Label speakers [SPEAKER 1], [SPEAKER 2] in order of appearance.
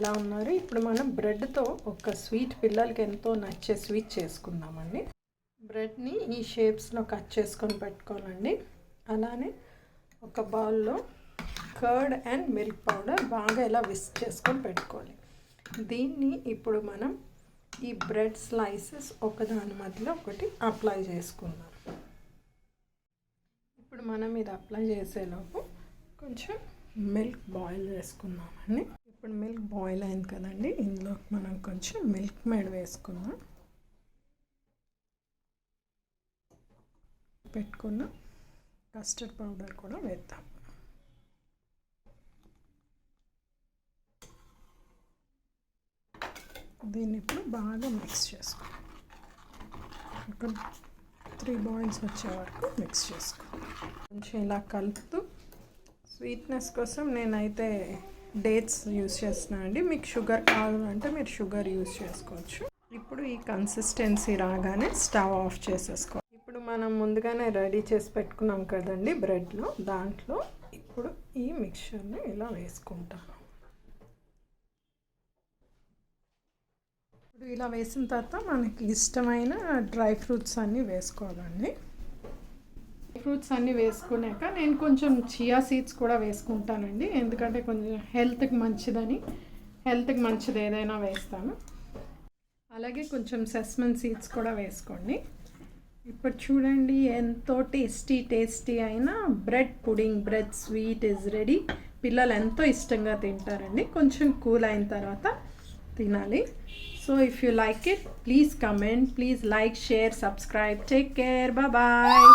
[SPEAKER 1] ఎలా ఉన్నారు? ఇప్పుడు మనం బ్రెడ్తో ఒక స్వీట్ పిల్లలకి ఎంతో నచ్చే స్వీట్ చేసుకుందామండి. బ్రెడ్ని ఈ షేప్స్లో కట్ చేసుకొని పెట్టుకోవాలండి. అలానే ఒక బౌల్లో కర్డ్ అండ్ మిల్క్ పౌడర్ బాగా ఇలా విస్క్ చేసుకొని పెట్టుకోవాలి. దీన్ని ఇప్పుడు మనం ఈ బ్రెడ్ స్లైసెస్ ఒకదాని మధ్యలో ఒకటి అప్లై చేసుకుందాం. ఇప్పుడు మనం ఇది అప్లై చేసేలోపు కొంచెం మిల్క్ బాయిల్ చేసుకుందామండి. ఇప్పుడు మిల్క్ బాయిల్ అయింది కదండి, ఇందులో మనం కొంచెం మిల్క్ మేడ్ వేసుకుందాం. పెట్టుకున్న కస్టర్డ్ పౌడర్ కూడా వేద్దాం. దీన్ని ఇప్పుడు బాగా మిక్స్ చేసుకోవాలి. ఒక 3 బాయిల్స్ వచ్చే వరకు మిక్స్ చేసుకోవాలి. కొంచెం ఇలా కలుపుతూ స్వీట్నెస్ కోసం నేనైతే డేట్స్ యూస్ చేస్తున్నాను అండి. మీకు షుగర్ కావాలంటే మీరు షుగర్ యూస్ చేసుకోవచ్చు. ఇప్పుడు ఈ కన్సిస్టెన్సీ రాగానే స్టవ్ ఆఫ్ చేసేసుకోవాలి. ఇప్పుడు మనం ముందుగానే రెడీ చేసి పెట్టుకున్నాం కదండి బ్రెడ్లో, దాంట్లో ఇప్పుడు ఈ మిక్చర్ని ఇలా వేసుకుంటాను. ఇప్పుడు ఇలా వేసిన తర్వాత మనకి ఇష్టమైన డ్రై ఫ్రూట్స్ అన్నీ వేసుకోవాలండి. ఫ్రూట్స్ అన్నీ వేసుకున్నాక నేను కొంచెం చియా సీడ్స్ కూడా వేసుకుంటానండి, ఎందుకంటే కొంచెం హెల్త్కి మంచిది ఏదైనా వేస్తాను. అలాగే కొంచెం సెస్మన్ సీడ్స్ కూడా వేసుకోండి. ఇప్పుడు చూడండి, ఎంతో టేస్టీ అయిన bread pudding, bread sweet is ready. పిల్లలు ఎంతో ఇష్టంగా తింటారండి. కొంచెం కూల్ అయిన తర్వాత తినాలి. So if you like it, please comment, please like, share, subscribe. Take care, bye.